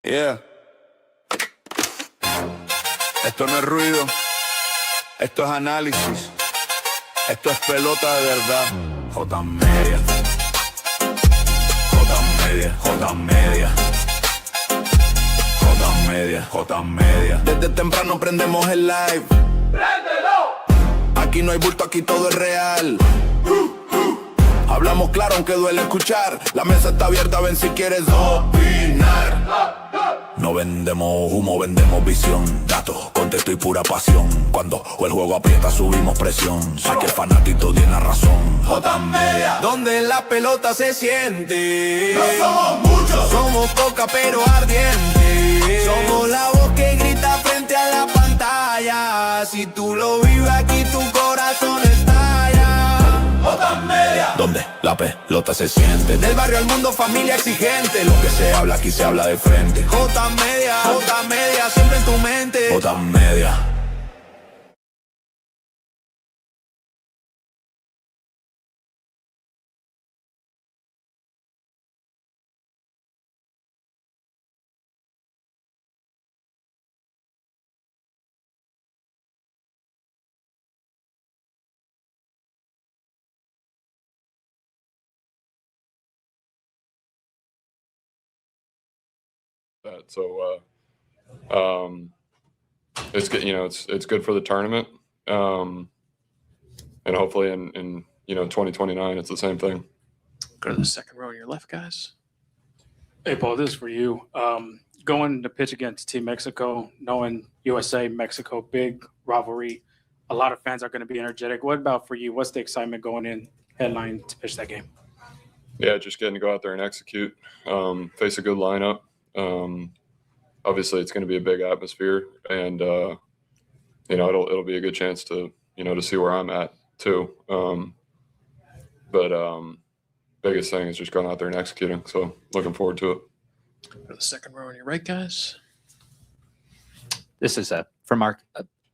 Yeah. Esto no es ruido, esto es análisis, esto es pelota de verdad. J media, J media, J media, J media, J media. Desde temprano prendemos el live. ¡Préndelo! Aquí no hay bulto, aquí todo es real. Hablamos claro aunque duele escuchar. La mesa está abierta, ven si quieres opinar. No vendemos humo, vendemos visión, datos, contexto y pura pasión. Cuando el juego aprieta subimos presión. Sé que el fanático tiene razón. J media, donde la pelota se siente. No somos muchos, somos poca pero ardiente. Somos la voz que grita frente a la pantalla. Si tú lo vives aquí tu corazón estalla. J media, donde la pelota se siente. Del barrio al mundo, familia exigente. Lo que se habla aquí se habla de frente. J media, siempre en tu mente. J media. So it's good, it's good for the tournament, and hopefully in 2029 it's the same thing. Go to the second row on your left, guys. Hey, Paul, this is for you. Going to pitch against Team Mexico, knowing USA, Mexico, big rivalry. A lot of fans are going to be energetic. What about for you? What's the excitement going in headline to pitch that game? Yeah, just getting to go out there and execute, face a good lineup. Obviously it's going to be a big atmosphere, and it'll be a good chance to to see where I'm at too. But biggest thing is just going out there and executing. So looking forward to it. Go to the second row on your right, guys. This is for Mark.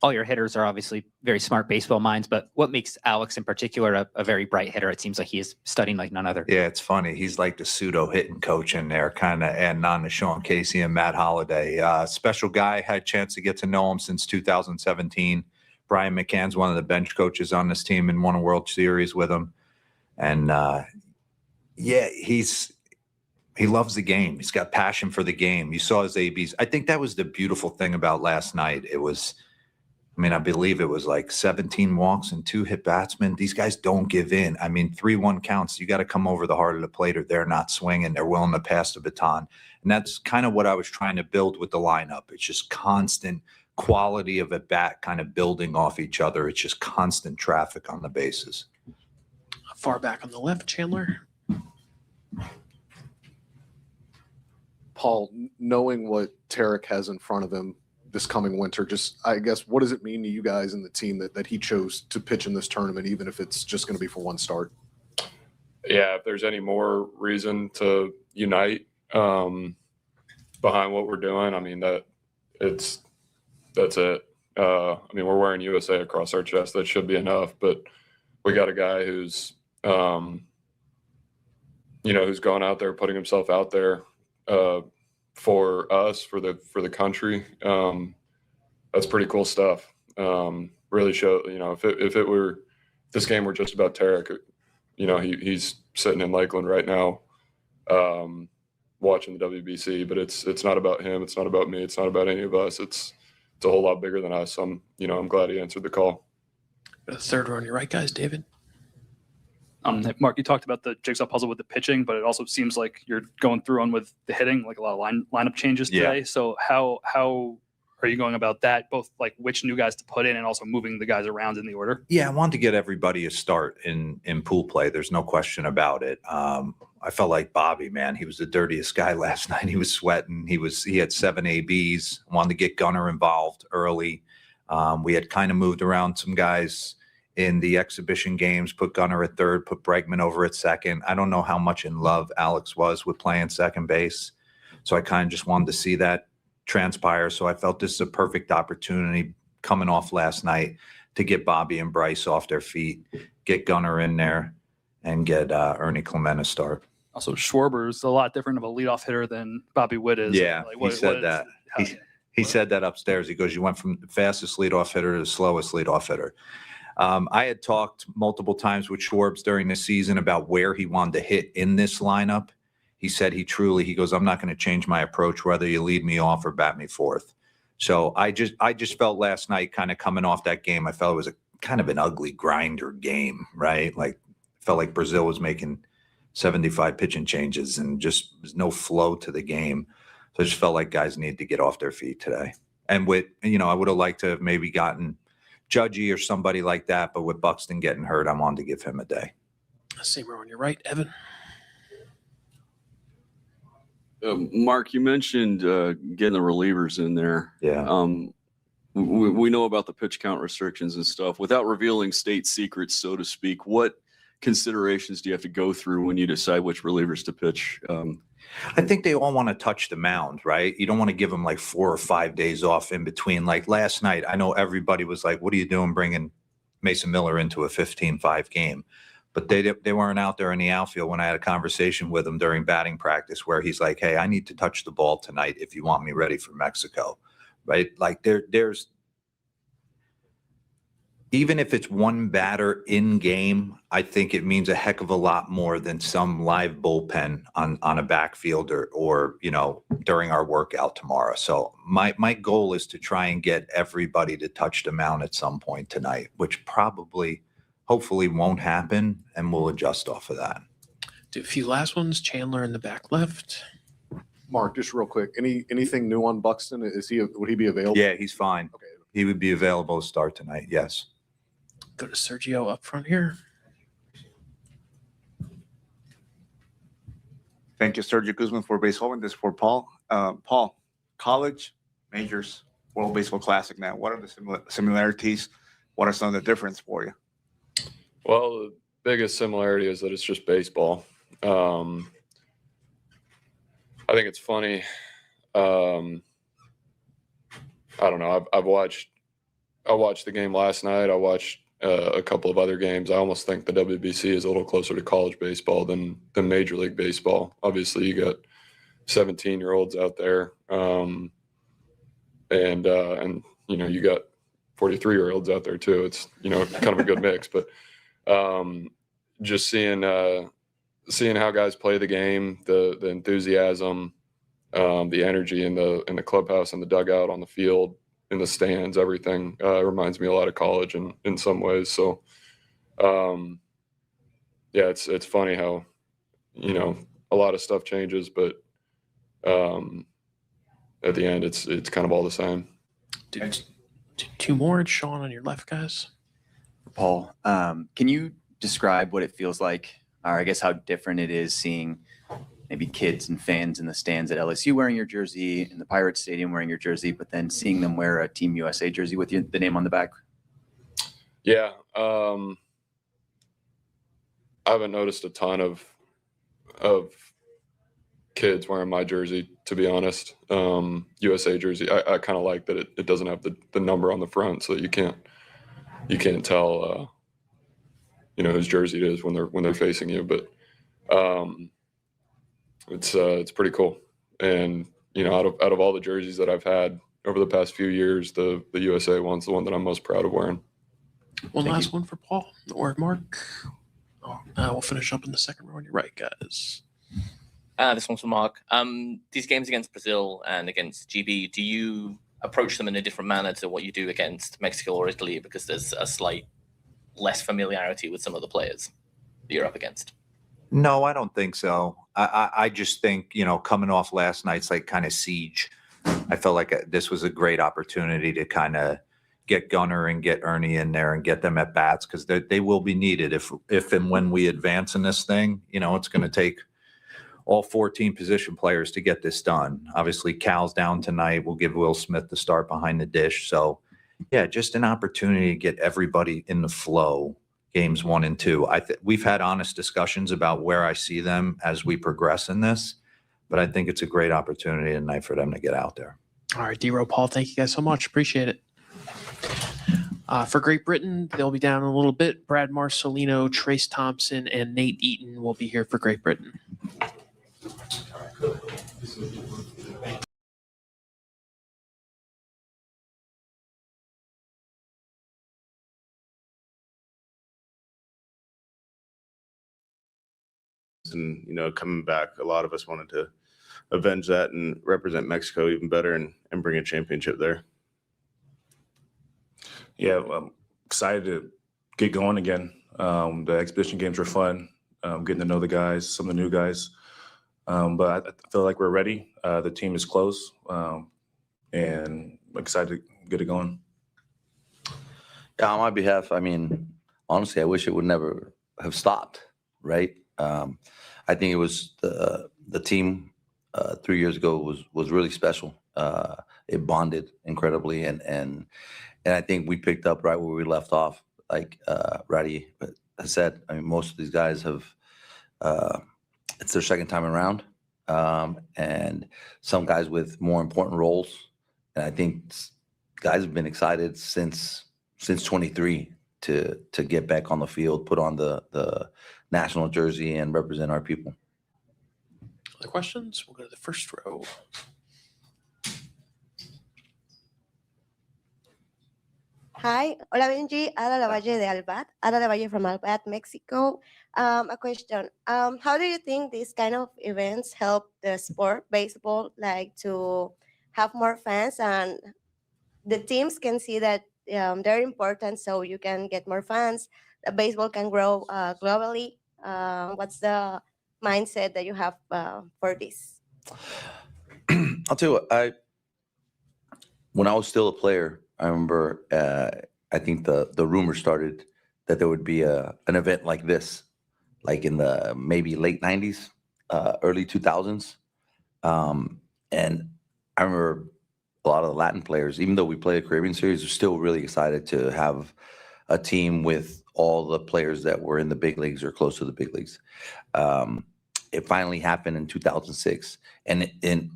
All your hitters are obviously very smart baseball minds, but what makes Alex in particular a very bright hitter? It seems like he is studying like none other. Yeah, it's funny. He's like the pseudo hitting coach in there, kind of adding on to Sean Casey and Matt Holliday. Special guy, had a chance to get to know him since 2017. Brian McCann's one of the bench coaches on this team and won a World Series with him. And yeah, he loves the game. He's got passion for the game. You saw his ABs. I think that was the beautiful thing about last night. It was, I believe it was like 17 walks and 2 hit batsmen. These guys don't give in. 3-1 counts. You got to come over the heart of the plate or they're not swinging. They're willing to pass the baton. And that's kind of what I was trying to build with the lineup. It's just constant quality of at bat kind of building off each other. It's just constant traffic on the bases. Far back on the left, Chandler. Paul, knowing what Tarek has in front of him this coming winter, just, I guess, what does it mean to you guys and the team that he chose to pitch in this tournament, even if it's just going to be for one start? Yeah, if there's any more reason to unite behind what we're doing, that's it. We're wearing USA across our chest. That should be enough. But we got a guy who's, who's going out there, putting himself out there for us, for the country. That's pretty cool stuff. Really show, if this game were just about Tarek, he's sitting in Lakeland right now, watching the WBC, but it's not about him. It's not about me. It's not about any of us. It's a whole lot bigger than us. So I'm glad he answered the call. The third row on your right, guys. David. Mark, you talked about the jigsaw puzzle with the pitching, but it also seems like you're going through on with the hitting, like a lot of lineup changes today. Yeah. So how are you going about that? Both like which new guys to put in and also moving the guys around in the order? Yeah, I wanted to get everybody a start in pool play. There's no question about it. I felt like Bobby, man. He was the dirtiest guy last night. He was sweating. He had 7 ABs. Wanted to get Gunnar involved early. We had kind of moved around some guys in the exhibition games, put Gunnar at third, put Bregman over at second. I don't know how much in love Alex was with playing second base. So I kind of just wanted to see that transpire. So I felt this is a perfect opportunity coming off last night to get Bobby and Bryce off their feet, get Gunnar in there, and get Ernie Clement a start. Also, Schwarber's a lot different of a leadoff hitter than Bobby Witt is. Yeah, he said that. how- He said that upstairs. He goes, you went from the fastest leadoff hitter to the slowest leadoff hitter. I had talked multiple times with Schwarbs during the season about where he wanted to hit in this lineup. He said he goes, I'm not going to change my approach, whether you lead me off or bat me fourth. So I just felt last night, kind of coming off that game, I felt it was a kind of an ugly grinder game, right? Like, felt like Brazil was making 75 pitching changes and just was no flow to the game. So I just felt like guys needed to get off their feet today. And with, I would have liked to have maybe gotten Judgy or somebody like that, but with Buxton getting hurt, I wanted to give him a day. Same row on your right, Evan. Mark, you mentioned getting the relievers in there. Yeah. We know about the pitch count restrictions and stuff. Without revealing state secrets, so to speak, what considerations do you have to go through when you decide which relievers to pitch? I think they all want to touch the mound, right? You don't want to give them like 4 or 5 days off in between. Like last night, I know everybody was like, what are you doing bringing Mason Miller into a 15-5 game? But they weren't out there in the outfield when I had a conversation with him during batting practice where he's like, hey, I need to touch the ball tonight if you want me ready for Mexico, right? Like there's even if it's one batter in game, I think it means a heck of a lot more than some live bullpen on a backfield or during our workout tomorrow. So my goal is to try and get everybody to touch the mound at some point tonight, which hopefully won't happen, and we'll adjust off of that. Do a few last ones. Chandler in the back left. Mark, just real quick, anything new on Buxton? Would he be available? Yeah, he's fine. Okay. He would be available to start tonight. Yes. Go to Sergio up front here. Thank you, Sergio Guzman for Baseball, and this is for Paul. Paul, college, majors, World Baseball Classic now. What are the similarities? What are some of the differences for you? Well, the biggest similarity is that it's just baseball. I think it's funny. I don't know. I watched the game last night. I watched a couple of other games. I almost think the WBC is a little closer to college baseball than Major League Baseball. Obviously, you got 17-year-olds out there, and you got 43-year-olds out there too. It's kind of a good mix, but just seeing how guys play the game, the enthusiasm, the energy in the clubhouse, in the dugout, on the field, in the stands, everything reminds me a lot of college in some ways. So, it's funny how, a lot of stuff changes, but at the end, it's kind of all the same. Two more. It's Sean on your left, guys. Paul, can you describe what it feels like, or I guess how different it is seeing maybe kids and fans in the stands at LSU wearing your jersey, in the Pirates Stadium wearing your jersey, but then seeing them wear a Team USA jersey with the name on the back? Yeah. I haven't noticed a ton of kids wearing my jersey, to be honest. USA jersey. I kind of like that it doesn't have the number on the front, so that you can't tell whose jersey it is when they're facing you. But it's pretty cool. And out of all the jerseys that I've had over the past few years, the USA one's the one that I'm most proud of wearing. One last one for Paul or Mark. We'll finish up in the second row on your right, guys. This one's for Mark. These games against Brazil and against GB, do you approach them in a different manner to what you do against Mexico or Italy, because there's a slight less familiarity with some of the players that you're up against? No, I don't think so. I just think, coming off last night's like kind of siege, I felt like this was a great opportunity to kind of get Gunnar and get Ernie in there and get them at bats, because they will be needed if and when we advance in this thing. It's going to take all 14 position players to get this done. Obviously, Cal's down tonight. We'll give Will Smith the start behind the dish. So, yeah, just an opportunity to get everybody in the flow. Games 1 and 2. We've had honest discussions about where I see them as we progress in this, but I think it's a great opportunity tonight for them to get out there. All right, D-Row, Paul, thank you guys so much. Appreciate it. For Great Britain, they'll be down in a little bit. Brad Marcelino, Trace Thompson, and Nate Eaton will be here for Great Britain. and, you know, coming back, a lot of us wanted to avenge that and represent Mexico even better and bring a championship there. Yeah, I'm excited to get going again. The exhibition games were fun, getting to know the guys, some of the new guys. But I feel like we're ready. The team is close, and I'm excited to get it going. Yeah, on my behalf, I mean, honestly, I wish it would never have stopped, right? I think it was the team 3 years ago was really special. It bonded incredibly, and I think we picked up right where we left off. Like Ratty has said, I mean, most of these guys have it's their second time around, and some guys with more important roles. And I think guys have been excited since 23 to get back on the field, put on the national jersey, and represent our people. Other questions? We'll go to the first row. Hi, hola Benji, Ada La Valle de Albat, Ada La Valle from Albat, Mexico. A question, how do you think these kind of events help the sport, baseball, like to have more fans and the teams can see that they're important so you can get more fans, the baseball can grow globally? What's the mindset that you have for this? I'll tell you what, when I was still a player, I remember, I think the rumor started that there would be an event like this, like in the maybe late 90s, early 2000s. And I remember a lot of the Latin players, even though we play a Caribbean series, were still really excited to have a team with all the players that were in the big leagues or close to the big leagues. It finally happened in 2006. And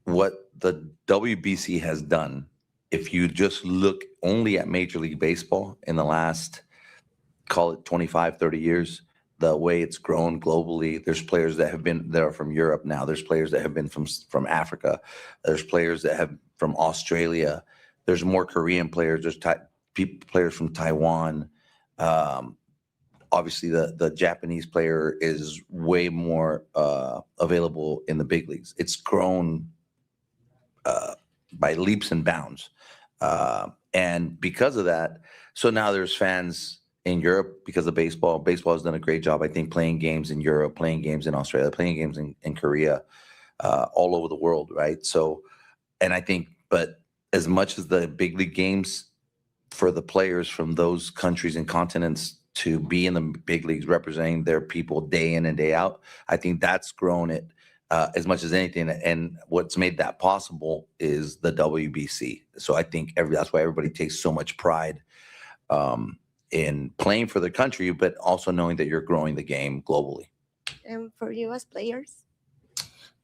what the WBC has done, if you just look only at Major League Baseball in the last, call it 25, 30 years, the way it's grown globally, there's players that have been there from Europe now. There's players that have been from Africa. There's players that have from Australia. There's more Korean players. There's players from Taiwan. Obviously, the Japanese player is way more available in the big leagues. It's grown by leaps and bounds. And because of that, so now there's fans in Europe because of baseball. Baseball has done a great job, I think, playing games in Europe, playing games in Australia, playing games in Korea, all over the world, right? So, and I think, but as much as the big league games for the players from those countries and continents to be in the big leagues representing their people day in and day out, I think that's grown it as much as anything. And what's made that possible is the WBC. So I think that's why everybody takes so much pride in playing for the country, but also knowing that you're growing the game globally. And for you as players?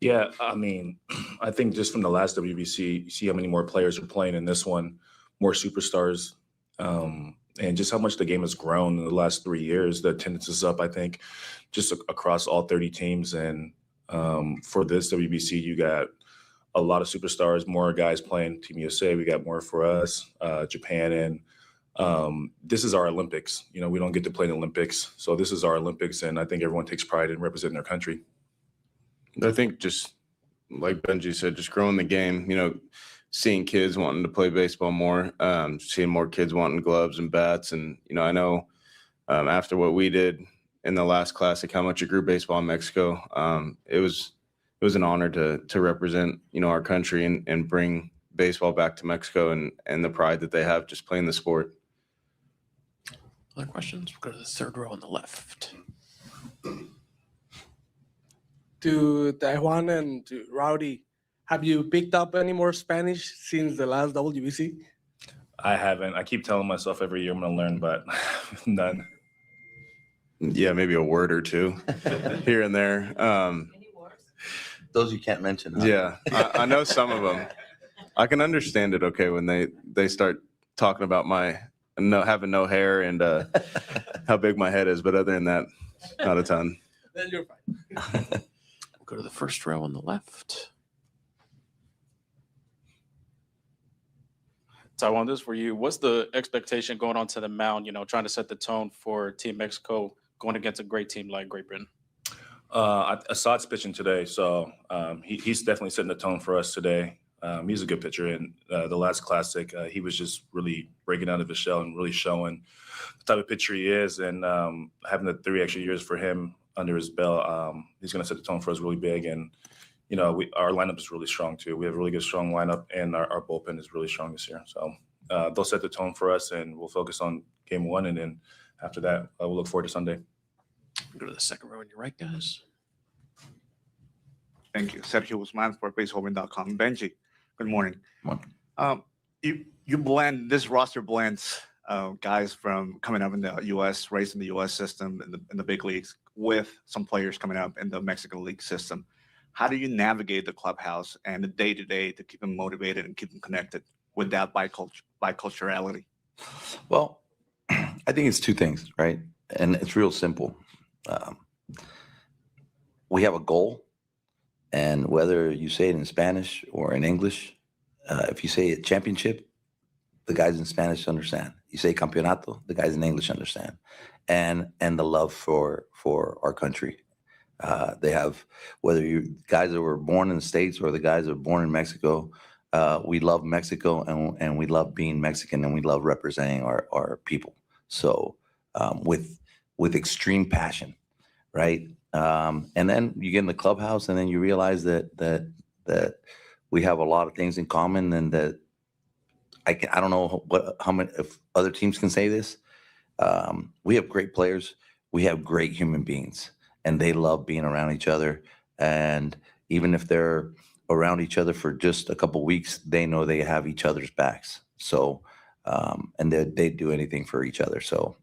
Yeah, I mean, I think just from the last WBC, you see how many more players are playing in this one, more superstars, and just how much the game has grown in the last 3 years. The attendance is up, I think, just across all 30 teams. And for this WBC, you got a lot of superstars, more guys playing Team USA. We got more for us, Japan, and this is our Olympics. You know, we don't get to play in the Olympics, so this is our Olympics, and I think everyone takes pride in representing their country. I think just like Benji said, just growing the game, you know, seeing kids wanting to play baseball more, seeing more kids wanting gloves and bats. And, you know, I know after what we did in the last Classic, how much it grew baseball in Mexico. It was an honor to represent, you know, our country and bring baseball back to Mexico and the pride that they have just playing the sport. Other questions? We'll go to the third row on the left. To Taiwan and to Rowdy, have you picked up any more Spanish since the last WBC? I haven't. I keep telling myself every year I'm going to learn, but none. Yeah, maybe a word or two here and there. Those you can't mention. Huh? Yeah, I know some of them. I can understand it okay when they start talking about my having no hair and how big my head is, but other than that, not a ton. Then you're fine. We'll go to the first row on the left. So I want this for you. What's the expectation going onto the mound, you know, trying to set the tone for Team Mexico going against a great team like Great Britain? I saw it's pitching today, so he's definitely setting the tone for us today. He's a good pitcher, and the last Classic, he was just really breaking out of his shell and really showing the type of pitcher he is. And having the 3 extra years for him under his belt, he's going to set the tone for us really big. And you know, our lineup is really strong too. We have a really good, strong lineup, and our bullpen is really strong this year. So they'll set the tone for us, and we'll focus on game 1, and then after that, we'll look forward to Sunday. Go to the second row on your right, guys. Thank you. Sergio Guzman for baseholding.com. Benji, good morning. You blend, this roster blends guys from coming up in the U.S., raised in the U.S. system in the big leagues, with some players coming up in the Mexican League system. How do you navigate the clubhouse and the day-to-day to keep them motivated and keep them connected with that biculturality? Well, I think it's 2 things, right? And it's real simple. We have a goal, and whether you say it in Spanish or in English, if you say it championship, the guys in Spanish understand. You say campeonato, the guys in English understand. And the love for our country. They have, whether you guys that were born in the States or the guys that were born in Mexico, we love Mexico, and we love being Mexican, and we love representing our people. So with extreme passion, right? And then you get in the clubhouse, and then you realize that we have a lot of things in common, and that I don't know how many if other teams can say this. We have great players. We have great human beings, and they love being around each other. And even if they're around each other for just a couple weeks, they know they have each other's backs. So, and they do anything for each other. So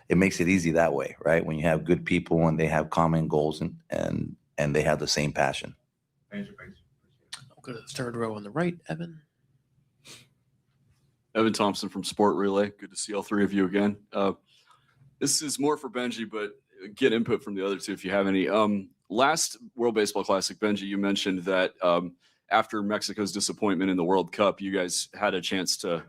it makes it easy that way, right? When you have good people and they have common goals and they have the same passion. I'll go to the third row on the right, Evan. Evan Thompson from Sport Relay. Good to see all 3 of you again. This is more for Benji, but get input from the other 2 if you have any. Last World Baseball Classic, Benji, you mentioned that after Mexico's disappointment in the World Cup, you guys had a chance to,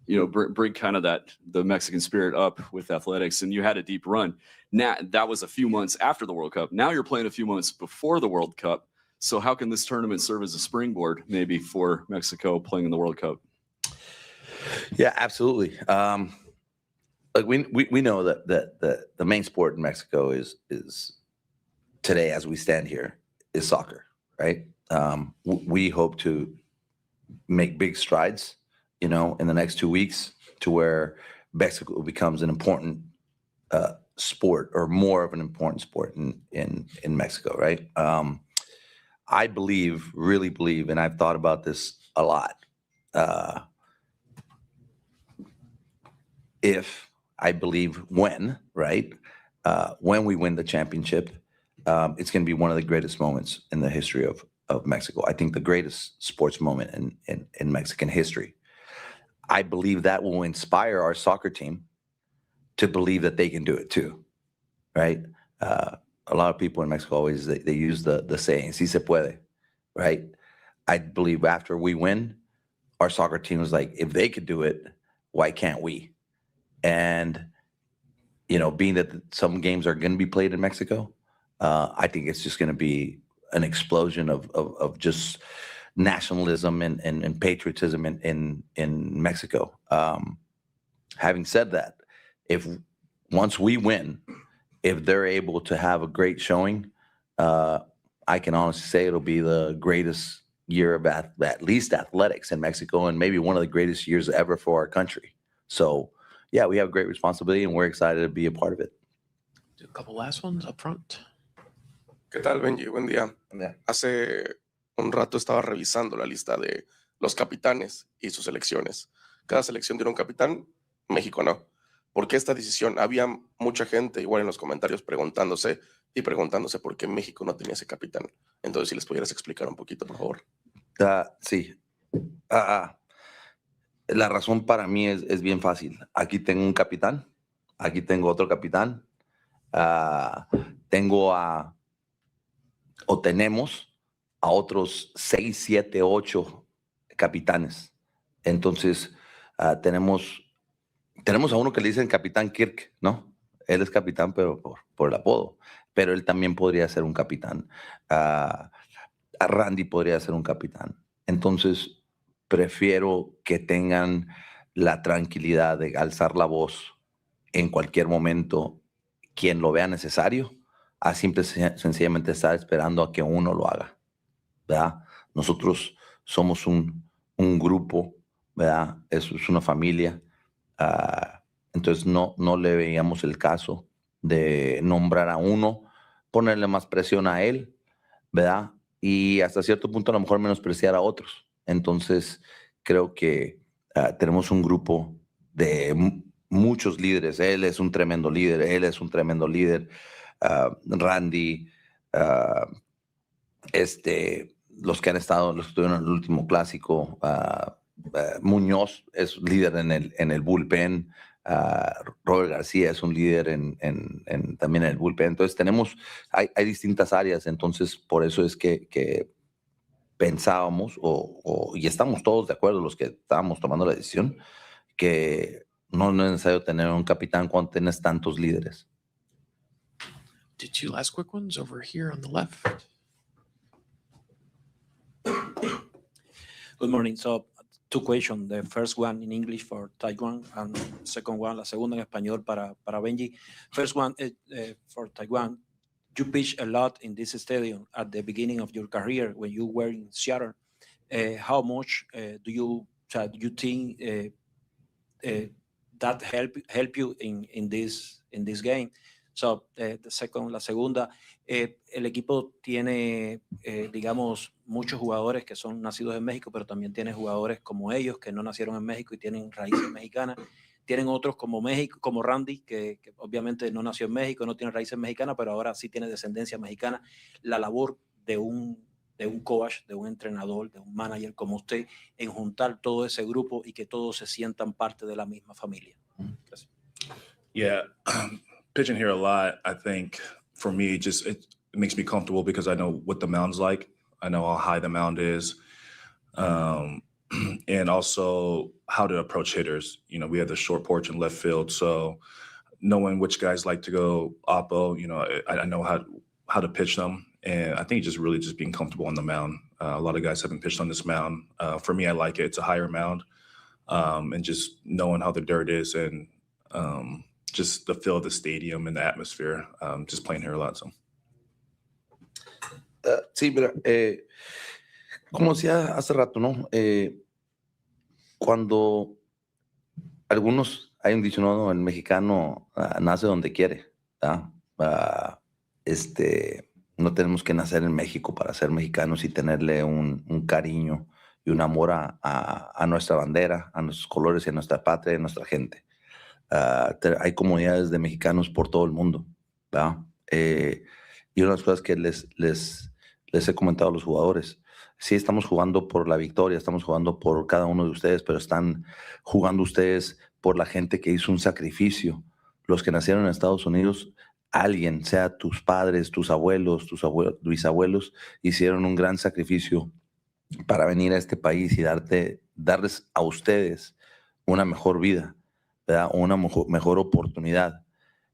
bring kind of the Mexican spirit up with athletics, and you had a deep run. Now that was a few months after the World Cup. Now you're playing a few months before the World Cup. So how can this tournament serve as a springboard maybe for Mexico playing in the World Cup? Yeah, absolutely. Like we know that the main sport in Mexico is today, as we stand here, is soccer, right? We hope to make big strides, in the next 2 weeks, to where Mexico becomes an important sport, or more of an important sport in Mexico, right? I really believe, and I've thought about this a lot. I believe when we win the championship, it's going to be one of the greatest moments in the history of Mexico. I think the greatest sports moment in Mexican history. I believe that will inspire our soccer team to believe that they can do it too, right? A lot of people in Mexico always, they use the saying, si se puede, right? I believe after we win, our soccer team is like, if they could do it, why can't we? And, being that some games are going to be played in Mexico, I think it's just going to be an explosion of just nationalism and patriotism in Mexico. Having said that, once we win, if they're able to have a great showing, I can honestly say it'll be the greatest year of at least athletics in Mexico, and maybe one of the greatest years ever for our country. So, yeah, we have great responsibility, and we're excited to be a part of it. Do a couple last ones up front. ¿Qué tal, Benji? Buen día. Hace un rato estaba revisando la lista de los capitanes y sus selecciones. Cada selección tiene un capitán, México no. ¿Por qué esta decisión? Había mucha gente igual en los comentarios preguntándose por qué México no tenía ese capitán. Entonces, si les pudieras explicar un poquito, por favor. Sí. La razón para mí es bien fácil. Aquí tengo un capitán, aquí tengo otro capitán, tenemos a otros 6, 7, 8 capitanes. Entonces, tenemos a uno que le dicen Capitán Kirk, ¿no? él es capitán, pero por el apodo. Pero él también podría ser un capitán. A Randy podría ser un capitán. Entonces, prefiero que tengan la tranquilidad de alzar la voz en cualquier momento, quien lo vea necesario, a simple sencillamente estar esperando a que uno lo haga, ¿verdad? Nosotros somos un grupo, ¿verdad? Eso es una familia. Entonces no le veíamos el caso de nombrar a uno, ponerle más presión a él, ¿verdad? Y hasta cierto punto a lo mejor menospreciar a otros. Entonces creo que tenemos un grupo de muchos líderes. Él es un tremendo líder, Randy, los que han estado, los que estuvieron en el último clásico, Muñoz es líder en el bullpen, Robert García es un líder también en el bullpen. Entonces hay distintas áreas, entonces por eso es que pensábamos y estamos todos de acuerdo, los que estábamos tomando la decisión, que no es necesario tener un capitán cuando tienes tantos líderes. Do two last quick ones over here on the left. Good morning. So, two questions. The first one in English for Taiwan, and second one, la segunda en español para Benji. First one for Taiwan. You pitched a lot in this stadium at the beginning of your career when you were in Seattle. How much do you think that help you in this game? So, la segunda, el equipo tiene, digamos, muchos jugadores que son nacidos en México, pero también tiene jugadores como ellos que no nacieron en México y tienen raíces mexicanas. Tienen otros como México, como Randy, que obviamente no nació en México, no tiene raíces mexicanas, pero ahora sí tiene descendencia mexicana. La labor de un coach, de un entrenador, de un manager como usted, en juntar todo ese grupo y que todos se sientan parte de la misma familia. Gracias. Yeah, pitching here a lot, I think for me, it makes me comfortable because I know what the mound's like. I know how high the mound is. And also how to approach hitters. You know, we have the short porch in left field, so knowing which guys like to go oppo, you know, I know how to pitch them. And I think just really just being comfortable on the mound. A lot of guys haven't pitched on this mound. For me, I like it. It's a higher mound. And just knowing how the dirt is and just the feel of the stadium and the atmosphere, just playing here a lot. So. Sí, mira, como decía hace rato, ¿no? Cuando hay un dicho, ¿no? El mexicano nace donde quiere, ¿verdad? No tenemos que nacer en México para ser mexicanos y tenerle un cariño y un amor a nuestra bandera, a nuestros colores y a nuestra patria y a nuestra gente. Hay comunidades de mexicanos por todo el mundo, ¿verdad? Y una de las cosas que les he comentado a los jugadores, sí estamos jugando por la victoria, estamos jugando por cada uno de ustedes, pero están jugando ustedes por la gente que hizo un sacrificio. Los que nacieron en Estados Unidos, alguien, sea tus padres, tus abuelos, bisabuelos, hicieron un gran sacrificio para venir a este país y darles a ustedes una mejor vida, ¿verdad? Una mejor oportunidad.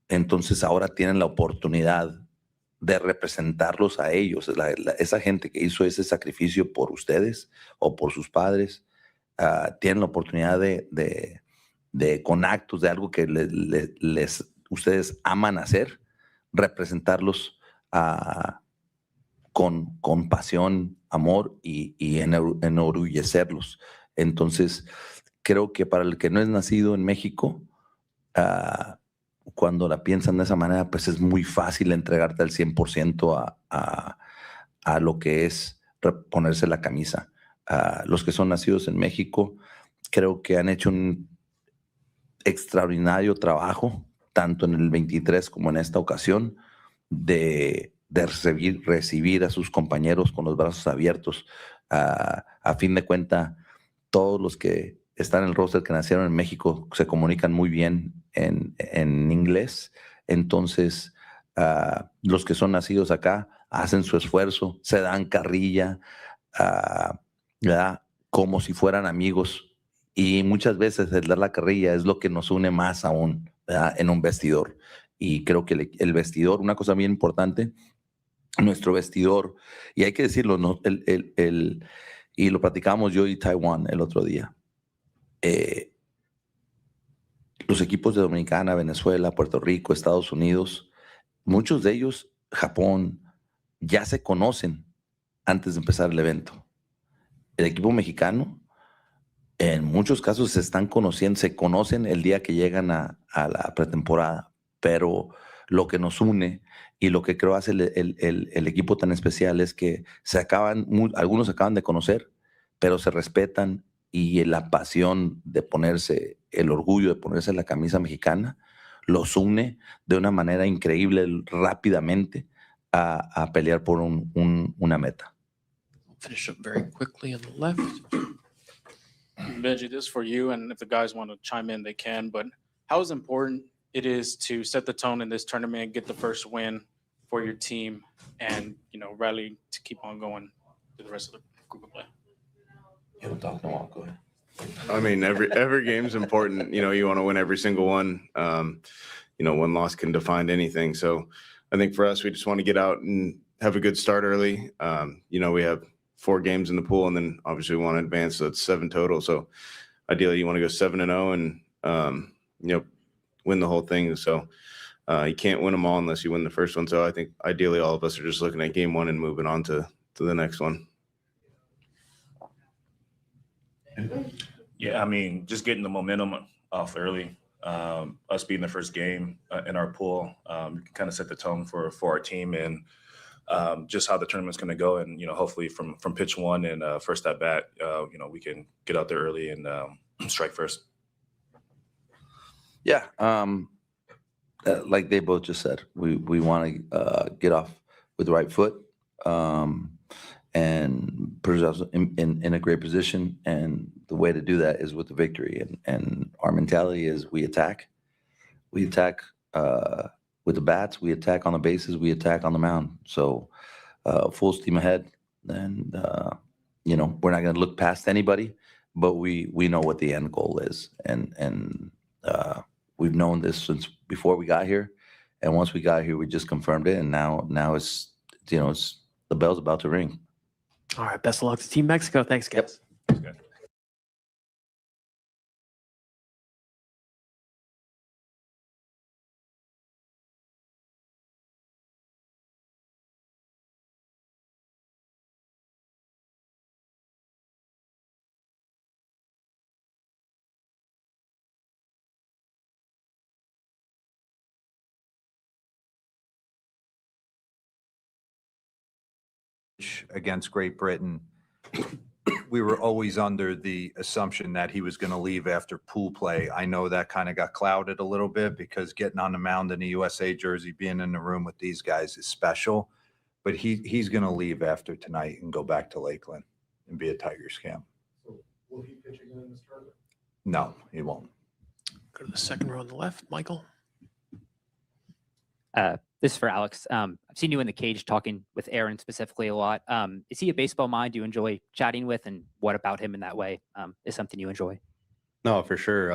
Entonces ahora tienen la oportunidad de representarlos a ellos, esa gente que hizo ese sacrificio por ustedes o por sus padres, tienen la oportunidad de con actos de algo que ustedes aman hacer, representarlos con pasión, amor y enorgullecerlos. Entonces, creo que para el que no es nacido en México, cuando la piensan de esa manera, pues es muy fácil entregarte al 100% a lo que es ponerse la camisa. Los que son nacidos en México, creo que han hecho un extraordinario trabajo, tanto en el 23 como en esta ocasión, de recibir a sus compañeros con los brazos abiertos. A fin de cuentas, todos los que están en el roster que nacieron en México se comunican muy bien en inglés. Entonces, los que son nacidos acá hacen su esfuerzo, se dan carrilla, ¿verdad? Como si fueran amigos. Y muchas veces el dar la carrilla es lo que nos une más aún, ¿verdad? En un vestidor. Y creo que el vestidor, una cosa bien importante, nuestro vestidor, y hay que decirlo, ¿no? Y lo platicamos yo y Taiwán el otro día. Los equipos de Dominicana, Venezuela, Puerto Rico, Estados Unidos, muchos de ellos, Japón, ya se conocen antes de empezar el evento. El equipo mexicano, en muchos casos se están conociendo, se conocen el día que llegan a la pretemporada, pero lo que nos une y lo que creo hace el equipo tan especial es que algunos se acaban de conocer, pero se respetan, y la pasión de ponerse, el orgullo de ponerse la camisa mexicana, los une de una manera increíble, rápidamente, a pelear por una meta. Finish up very quickly on the left. Benji, this is for you, and if the guys want to chime in, they can. But how important it is to set the tone in this tournament, get the first win for your team, and rally to keep on going to the rest of the group of play. You don't talk no more. Go ahead. I mean, every game's important. You want to win every single one. One loss can define anything. So I think for us, we just want to get out and have a good start early. We have 4 games in the pool, and then obviously we want to advance. So it's 7 total. So ideally, you want to go 7-0 and win the whole thing. So you can't win them all unless you win the first one. So I think ideally, all of us are just looking at game 1 and moving on to the next one. Yeah, I mean, just getting the momentum off early, us being the first game in our pool, you can kind of set the tone for our team and just how the tournament's going to go. And, hopefully from pitch 1 and first at bat, we can get out there early and strike first. Yeah, like they both just said, we want to get off with the right foot and put ourselves in a great position. And the way to do that is with the victory. And our mentality is we attack. We attack with the bats. We attack on the bases. We attack on the mound. So full steam ahead. And, we're not going to look past anybody, but we know what the end goal is. And we've known this since before we got here. And once we got here, we just confirmed it. And now it's the bell's about to ring. All right. Best of luck to Team Mexico. Thanks, guys. Yep. Against Great Britain, we were always under the assumption that he was going to leave after pool play. I know that kind of got clouded a little bit because getting on the mound in a USA jersey, being in the room with these guys is special. But he's going to leave after tonight and go back to Lakeland and be a Tigers camp. So will he pitch again in this tournament? No, he won't. Go to the second row on the left, Michael. This is for Alex. I've seen you in the cage talking with Aaron specifically a lot. Is he a baseball mind you enjoy chatting with, and what about him in that way is something you enjoy? No, for sure.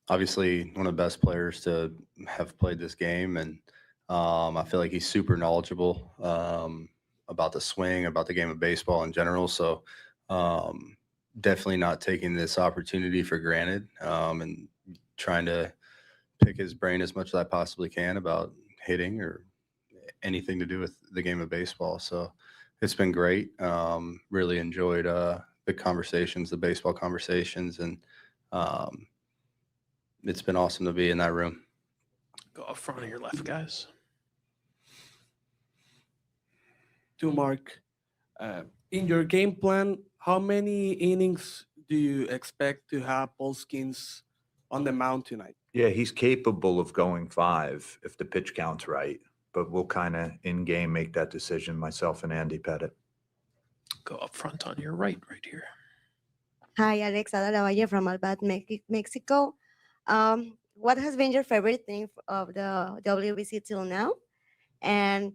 Obviously, one of the best players to have played this game, and I feel like he's super knowledgeable about the swing, about the game of baseball in general. So definitely not taking this opportunity for granted and trying to pick his brain as much as I possibly can about hitting or anything to do with the game of baseball. So it's been great. Really enjoyed the conversations, the baseball conversations, and it's been awesome to be in that room. Go up front of your left, guys. To Mark, in your game plan, how many innings do you expect to have Paul Skeens on the mound tonight? Yeah, he's capable of going 5 if the pitch count's right, but we'll kind of in game make that decision, myself and Andy Pettit. Go up front on your right here. Hi, Alex Ada from Albat, Mexico. What has been your favorite thing of the WBC till now? And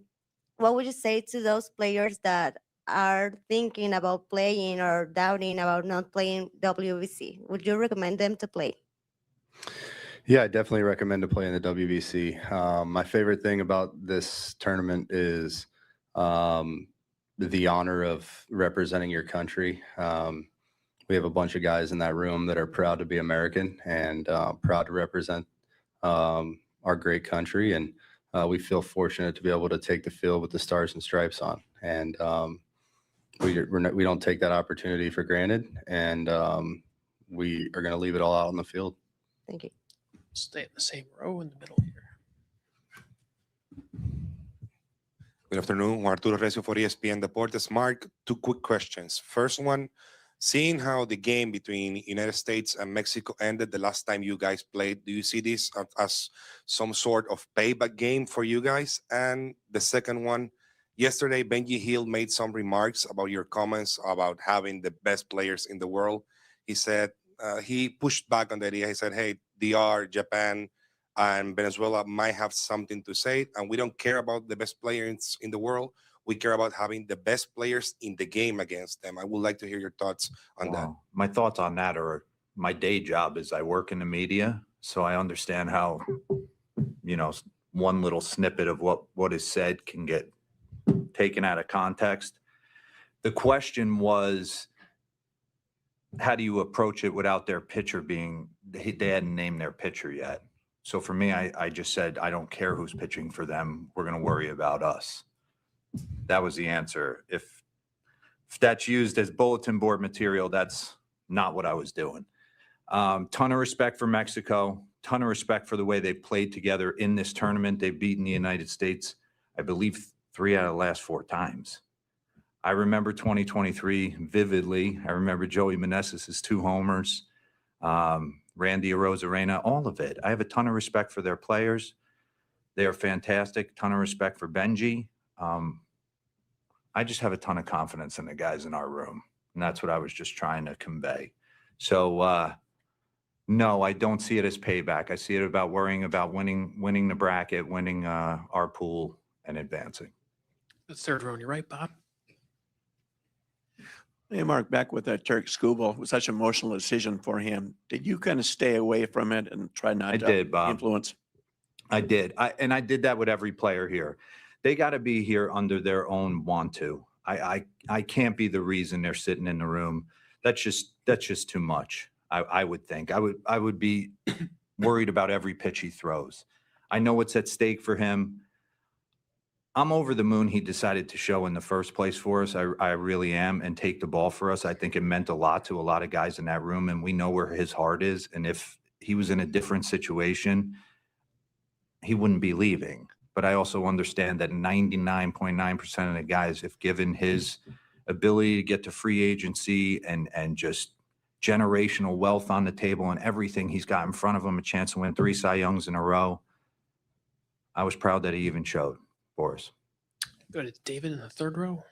what would you say to those players that are thinking about playing or doubting about not playing WBC? Would you recommend them to play? Yeah, I definitely recommend to play in the WBC. My favorite thing about this tournament is the honor of representing your country. We have a bunch of guys in that room that are proud to be American and proud to represent our great country. And we feel fortunate to be able to take the field with the stars and stripes on. And we don't take that opportunity for granted. And we are going to leave it all out on the field. Thank you. Stay in the same row in the middle here. Good afternoon. Juan Arturo Recio for ESPN Deportes. Mark, two quick questions. First one, seeing how the game between United States and Mexico ended the last time you guys played, do you see this as some sort of payback game for you guys? And the second one, yesterday, Benji Hill made some remarks about your comments about having the best players in the world. He said, he pushed back on the idea. He said, hey, DR, Japan, and Venezuela might have something to say, and we don't care about the best players in the world. We care about having the best players in the game against them. I would like to hear your thoughts on that. My thoughts on that are, my day job is I work in the media, so I understand how, one little snippet of what is said can get taken out of context. The question was, how do you approach it without their pitcher being, they hadn't named their pitcher yet. So for me, I just said, I don't care who's pitching for them. We're going to worry about us. That was the answer. If that's used as bulletin board material, that's not what I was doing. Ton of respect for Mexico, ton of respect for the way they played together in this tournament. They've beaten the United States, I believe, 3 out of the last 4 times. I remember 2023 vividly. I remember Joey Meneses' 2 homers, Randy Arozarena, all of it. I have a ton of respect for their players. They are fantastic. Ton of respect for Benji. I just have a ton of confidence in the guys in our room, and that's what I was just trying to convey. So, no, I don't see it as payback. I see it about worrying about winning the bracket, winning our pool, and advancing. The third row on your right, Bob. Hey, Mark, back with that Turk Skubal, it was such an emotional decision for him. Did you kind of stay away from it and try not to influence? I did. I did that with every player here. They got to be here under their own want to. I can't be the reason they're sitting in the room. That's just too much. I would think. I would be worried about every pitch he throws. I know what's at stake for him. I'm over the moon he decided to show in the first place for us. I really am, and take the ball for us. I think it meant a lot to a lot of guys in that room, and we know where his heart is. And if he was in a different situation, he wouldn't be leaving. But I also understand that 99.9% of the guys, if given his ability to get to free agency and just generational wealth on the table and everything he's got in front of him, a chance to win 3 Cy Youngs in a row, I was proud that he even showed for us. Go to David in the third row.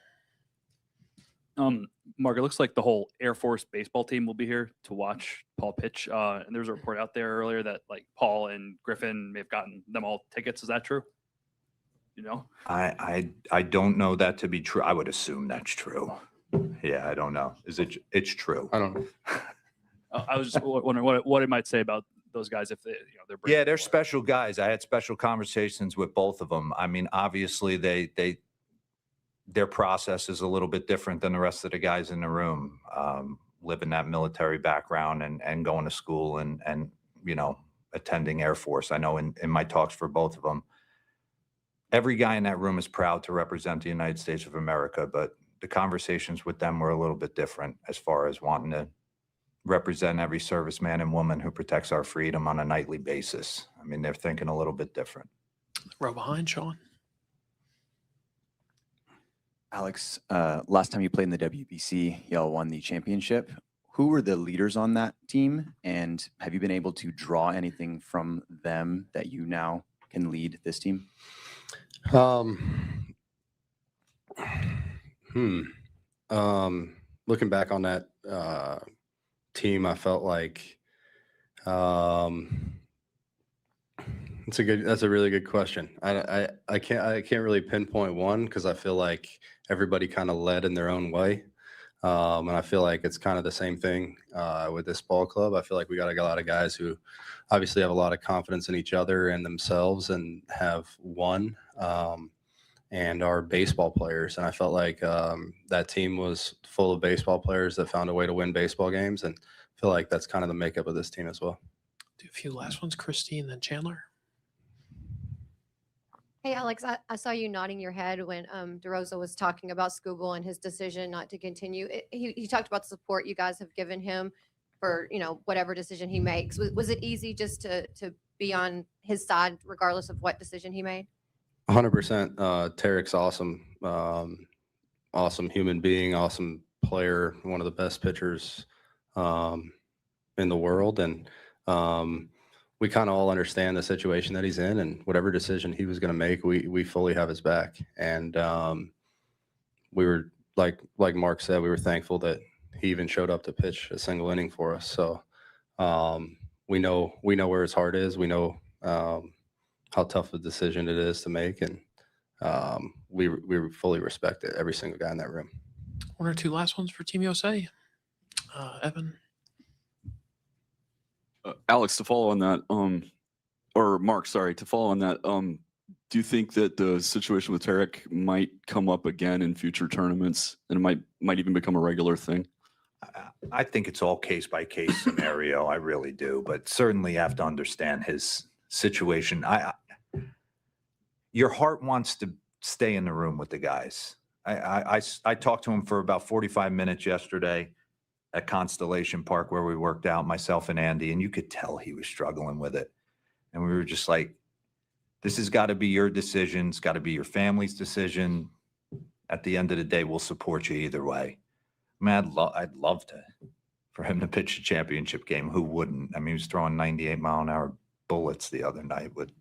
Mark, it looks like the whole Air Force baseball team will be here to watch Paul pitch. And there was a report out there earlier that like Paul and Griffin may have gotten them all tickets. Is that true? You know? I don't know that to be true. I would assume that's true. Yeah, I don't know. It's true. I don't know. I was just wondering what it might say about those guys if they're they're special guys. I had special conversations with both of them. I mean, obviously their process is a little bit different than the rest of the guys in the room, living that military background and going to school and attending Air Force. I know in my talks for both of them, every guy in that room is proud to represent the United States of America, but the conversations with them were a little bit different as far as wanting to represent every serviceman and woman who protects our freedom on a nightly basis. I mean, they're thinking a little bit different. Row behind, Sean. Alex, last time you played in the WBC, y'all won the championship. Who were the leaders on that team? And have you been able to draw anything from them that you now can lead this team? Looking back on that team, I felt like that's a really good question. I can't really pinpoint one because I feel like everybody kind of led in their own way. And I feel like it's kind of the same thing with this ball club. I feel like we got a lot of guys who obviously have a lot of confidence in each other and themselves and have won and are baseball players. And I felt like that team was full of baseball players that found a way to win baseball games. And I feel like that's kind of the makeup of this team as well. Do a few last ones, Christine, then Chandler. Hey, Alex, I saw you nodding your head when DeRosa was talking about Scooble and his decision not to continue. He talked about the support you guys have given him for, whatever decision he makes. Was it easy just to be on his side regardless of what decision he made? 100%. Tarek's awesome. Awesome human being, awesome player, one of the best pitchers in the world. And we kind of all understand the situation that he's in, and whatever decision he was going to make, we fully have his back. And we were, like Mark said, we were thankful that he even showed up to pitch a single inning for us. So we know where his heart is. We know how tough a decision it is to make, and we fully respect it, every single guy in that room. One or two last ones for Team USA. Evan. Alex, to follow on that, or Mark, sorry, to follow on that, do you think that the situation with Tarek might come up again in future tournaments, and it might even become a regular thing? I think it's all case by case scenario. I really do, but certainly you have to understand his situation. Your heart wants to stay in the room with the guys. I talked to him for about 45 minutes yesterday at Constellation Park where we worked out, myself and Andy, and you could tell he was struggling with it. And we were just like, this has got to be your decision. It's got to be your family's decision. At the end of the day, we'll support you either way. I mean, I'd love for him to pitch a championship game. Who wouldn't? I mean, he was throwing 98-mile-an-hour bullets the other night with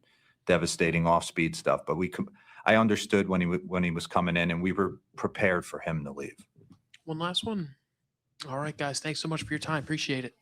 devastating off-speed stuff. But I understood when he was coming in, and we were prepared for him to leave. One last one. All right, guys. Thanks so much for your time. Appreciate it.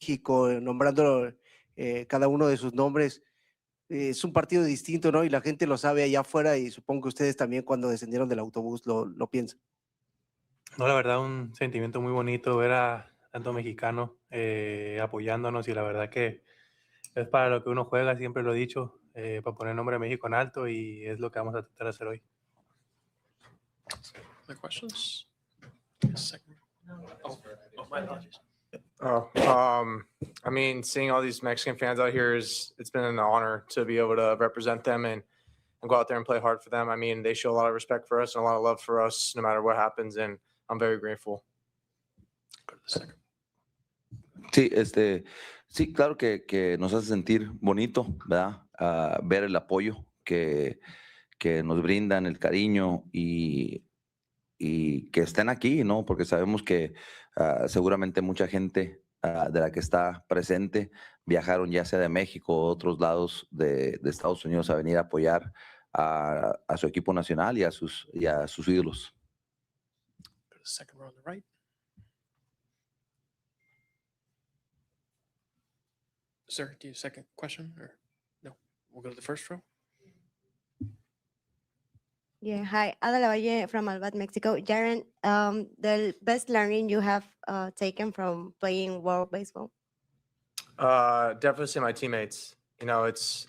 México, nombrando cada uno de sus nombres. Es un partido distinto, ¿no? Y la gente lo sabe allá afuera, y supongo que ustedes también cuando descendieron del autobús lo piensan. No, la verdad, un sentimiento muy bonito ver a tanto mexicano apoyándonos, y la verdad que es para lo que uno juega, siempre lo he dicho, para poner el nombre de México en alto, y es lo que vamos a tratar de hacer hoy. Other questions? Second. Oh, my apologies. I mean, seeing all these Mexican fans out here it's been an honor to be able to represent them and go out there and play hard for them. I mean, they show a lot of respect for us and a lot of love for us no matter what happens, and I'm very grateful. Sí, sí, claro que nos hace sentir bonito, ¿verdad? Ver el apoyo que nos brindan, el cariño y que estén aquí, ¿no? Porque sabemos que seguramente mucha gente de la que está presente viajaron ya sea de México o otros lados de Estados Unidos a venir a apoyar a su equipo nacional y a sus ídolos. Go to the second row on the right. Sir, do you have a second question or no? We'll go to the first row. Yeah, hi, Ada Lavalle from Albat, Mexico. Jaren, the best learning you have taken from playing World Baseball? Definitely say my teammates. You know, it's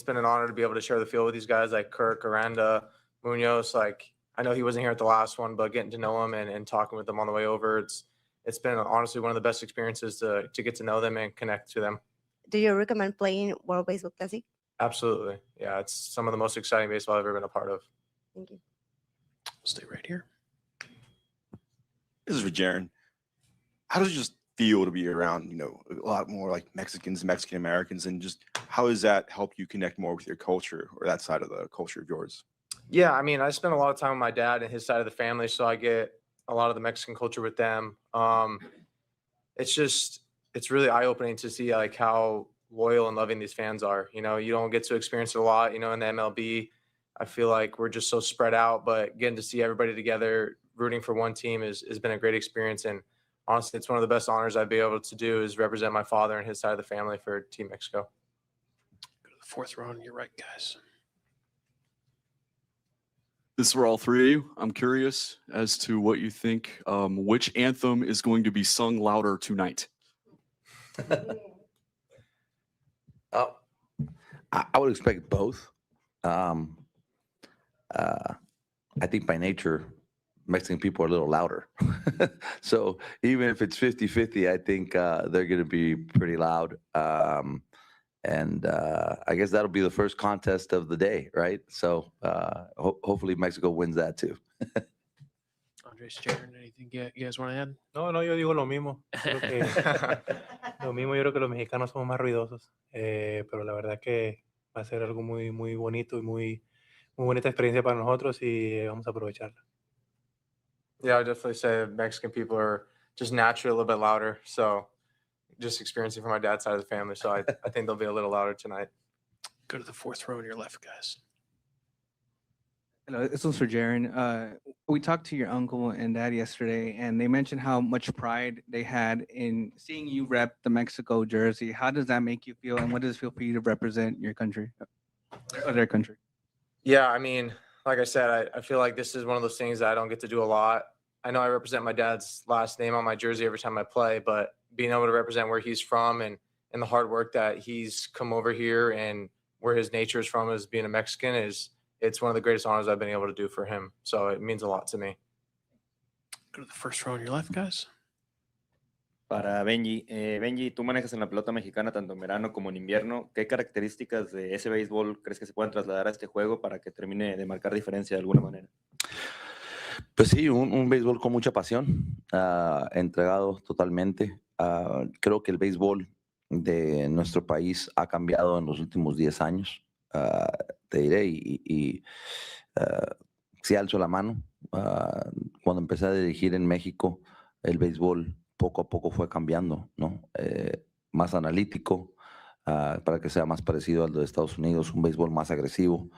been an honor to be able to share the field with these guys like Kirk, Aranda, Munoz. Like, I know he wasn't here at the last one, but getting to know him and talking with them on the way over, it's been honestly one of the best experiences to get to know them and connect to them. Do you recommend playing World Baseball Classic? Absolutely. Yeah, it's some of the most exciting baseball I've ever been a part of. Thank you. Stay right here. This is for Jaren. How does feel to be around, you know, a lot more like Mexicans, Mexican Americans, and just how does that help you connect more with your culture or that side of the culture of yours? Yeah, I mean, I spend a lot of time with my dad and his side of the family, so I get a lot of the Mexican culture with them. It's really eye-opening to see like how loyal and loving these fans are. You know, you don't get to experience it a lot, you know, in the MLB. I feel like we're just so spread out, but getting to see everybody together rooting for one team has been a great experience. And honestly, it's one of the best honors I'd be able to do is represent my father and his side of the family for Team Mexico. Go to the fourth row on your right, guys. This is for all three of you. I'm curious as to what you think. Which anthem is going to be sung louder tonight? I would expect both. I think by nature, Mexican people are a little louder. So even if it's 50-50, I think they're going to be pretty loud. And I guess that'll be the first contest of the day, right? So hopefully Mexico wins that too. Andres, Jaron, anything you guys want to add? No, yo digo lo mismo. Creo que, lo mismo, yo creo que los mexicanos somos más ruidosos, pero la verdad que va a ser algo muy, muy bonito y muy bonita experiencia para nosotros y vamos a aprovecharla. Yeah, I would definitely say Mexican people are just naturally a little bit louder. So just experiencing from my dad's side of the family. So I think they'll be a little louder tonight. Go to the fourth row on your left, guys. Hello, this one's for Jaron. We talked to your uncle and dad yesterday, and they mentioned how much pride they had in seeing you rep the Mexico jersey. How does that make you feel, and what does it feel for you to represent your country, or their country? Yeah, I mean, like I said, I feel like this is one of those things that I don't get to do a lot. I know I represent my dad's last name on my jersey every time I play, but being able to represent where he's from and the hard work that he's come over here and where his nature is from as being a Mexican it's one of the greatest honors I've been able to do for him. So it means a lot to me. Go to the first row on your left, guys. Para Benji, Benji, tú manejas en la pelota mexicana tanto en verano como en invierno. ¿Qué características de ese béisbol crees que se puedan trasladar a este juego para que termine de marcar diferencia de alguna manera? Pues sí, un béisbol con mucha pasión, entregado totalmente. Creo que el béisbol de nuestro país ha cambiado en los últimos 10 años, te diré, y sí alzo la mano. Cuando empecé a dirigir en México, el béisbol poco a poco fue cambiando, ¿no? Más analítico, para que sea más parecido al de Estados Unidos, un béisbol más agresivo.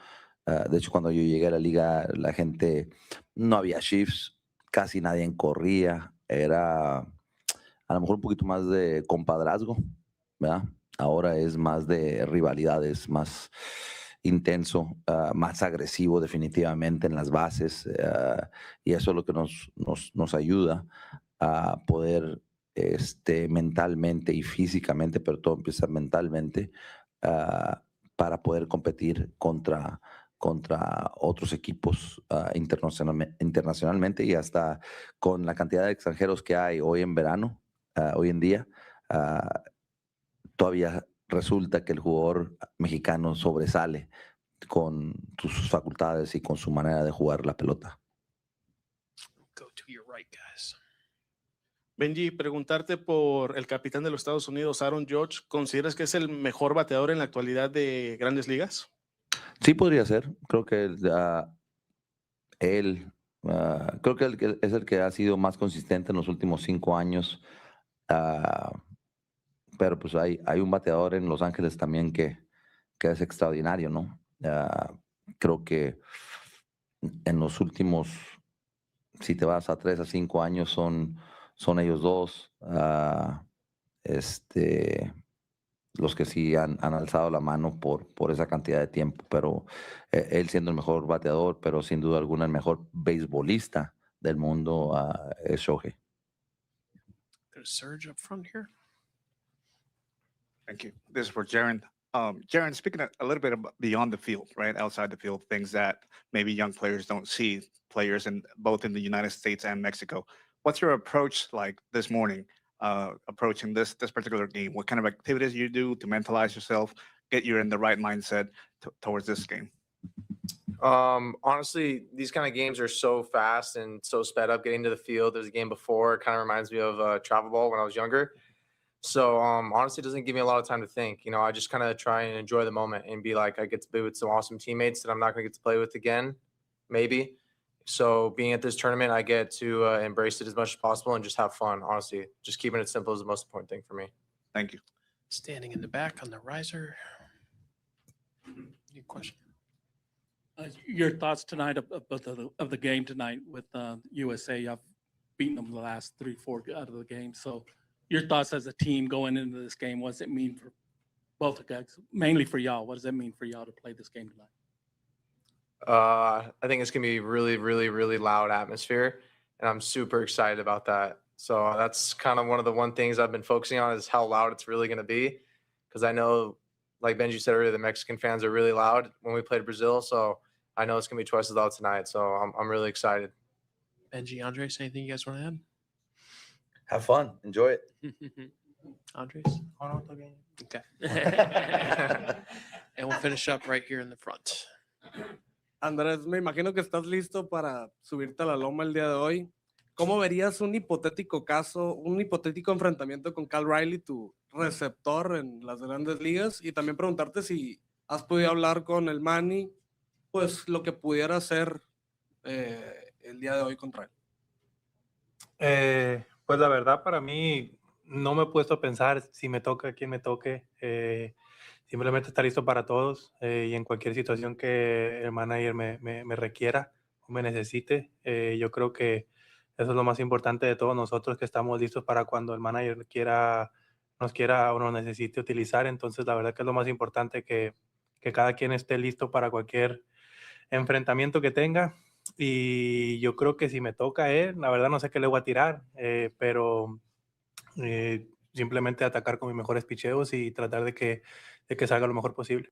De hecho, cuando yo llegué a la liga, la gente, no había shifts, casi nadie corría, era a lo mejor un poquito más de compadrazgo, ¿verdad? Ahora es más de rivalidades, más intenso, más agresivo definitivamente en las bases, y eso es lo que nos ayuda a poder mentalmente y físicamente, pero todo empieza mentalmente, para poder competir contra otros equipos internacionalmente, y hasta con la cantidad de extranjeros que hay hoy en verano, hoy en día, todavía resulta que el jugador mexicano sobresale con sus facultades y con su manera de jugar la pelota. Go to your right, guys. Benji, preguntarte por el capitán de los Estados Unidos, Aaron Judge. ¿Consideras que es el mejor bateador en la actualidad de Grandes Ligas? Sí, podría ser. Creo que creo que él es el que ha sido más consistente en los últimos 5 años. Pero pues hay un bateador en Los Ángeles también que es extraordinario, ¿no? Creo que en los últimos, si te vas a 3 a 5 años, son ellos dos los que sí han alzado la mano por esa cantidad de tiempo, pero él siendo el mejor bateador, pero sin duda alguna el mejor beisbolista del mundo, es Choque. There's Serge up front here. Thank you. This is for Jaron. Jaron, speaking a little bit about beyond the field, right, outside the field, things that maybe young players don't see, players both in the United States and Mexico. What's your approach like this morning, approaching this particular game? What kind of activities you do to mentalize yourself, get you in the right mindset towards this game? Honestly, these kind of games are so fast and so sped up getting to the field. There's a game before, it kind of reminds me of travel ball when I was younger. So honestly, it doesn't give me a lot of time to think. You know, I just kind of try and enjoy the moment and be like, I get to play with some awesome teammates that I'm not going to get to play with again, maybe. So being at this tournament, I get to embrace it as much as possible and just have fun. Honestly, just keeping it simple is the most important thing for me. Thank you. Standing in the back on the riser. Any question? Your thoughts tonight of the game tonight with USA? You've beaten them the last 3-4 out of the game. So your thoughts as a team going into this game, what does it mean for both of guys, mainly for y'all? What does it mean for y'all to play this game tonight? I think it's going to be really, really, really loud atmosphere, and I'm super excited about that. So that's kind of one of the things I've been focusing on is how loud it's really going to be, because I know, like Benji said earlier, the Mexican fans are really loud when we played Brazil. So I know it's going to be twice as loud tonight. So I'm really excited. Benji, Andres, anything you guys want to add? Have fun. Enjoy it. Andres? Okay. And we'll finish up right here in the front. Andrés, me imagino que estás listo para subirte a la loma el día de hoy. ¿Cómo verías un hipotético caso, un hipotético enfrentamiento con Cal Riley, tu receptor en las Grandes Ligas? Y también preguntarte si has podido hablar con el Manny, pues lo que pudiera hacer el día de hoy contra él. Pues la verdad, para mí, no me he puesto a pensar si me toca, quién me toque. Simplemente estar listo para todos y en cualquier situación que el manager me requiera o me necesite. Yo creo que eso es lo más importante de todos nosotros, que estamos listos para cuando el manager nos quiera o nos necesite utilizar. Entonces, la verdad que es lo más importante que cada quien esté listo para cualquier enfrentamiento que tenga. Y yo creo que si me toca la verdad no sé qué le voy a tirar, pero simplemente atacar con mis mejores picheos y tratar de que salga lo mejor posible.